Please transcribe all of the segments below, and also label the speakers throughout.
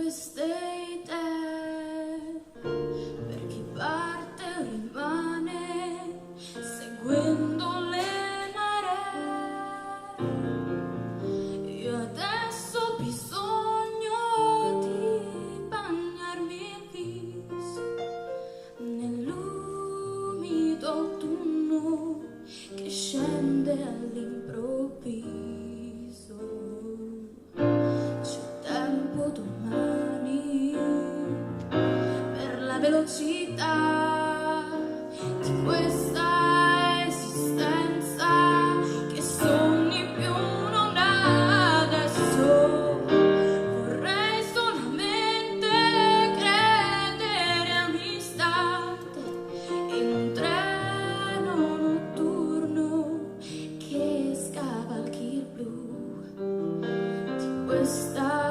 Speaker 1: queste idee, per chi parte o rimane, seguendo le maree. Io adesso ho bisogno di bagnarmi il viso nell'umido autunno che scende all'improvviso. Domani per la velocità di questa esistenza che sogni più non ha. Adesso vorrei solamente credere a un istante in un treno notturno che scavalchi il blu di questa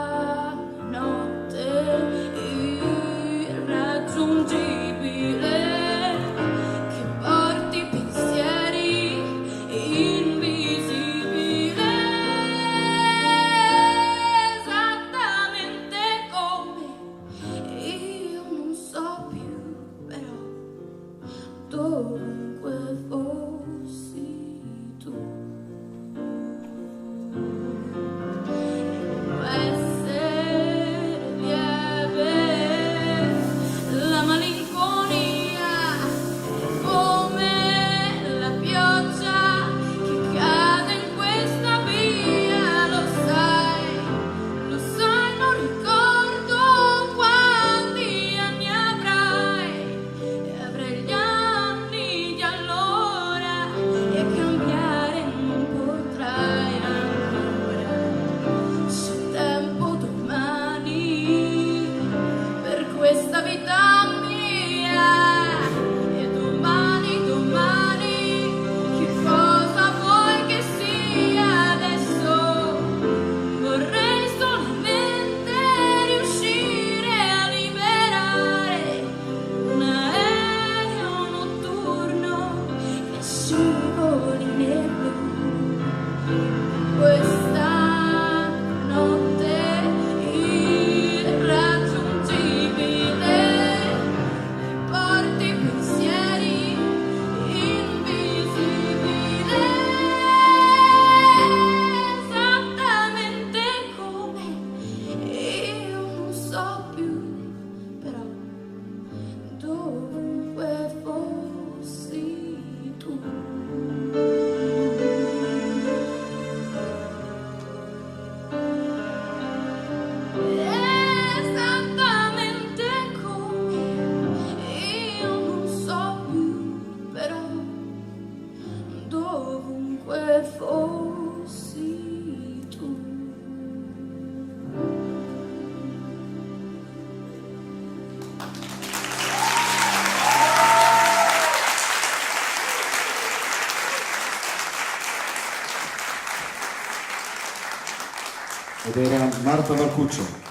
Speaker 1: dovunque fossi tu. Può essere lieve la malinconia, come la pioggia che cade in questa via. Lo sai, non ricordo quanti anni avrai, e avrai gli anni di allora, e cambiare non potrai ancora. C'è tempo domani per questa vita mia, e domani che cosa vuoi che sia. Adesso vorrei solamente riuscire a liberare un aereo notturno che scivoli nel blu. Questa notte irraggiungibile, porti pensieri invisibili, esattamente come io non so più, però dovunque fossi tu. Esattamente come io non so più, però dovunque fossi tu.
Speaker 2: Ed era Marta Marcuccio.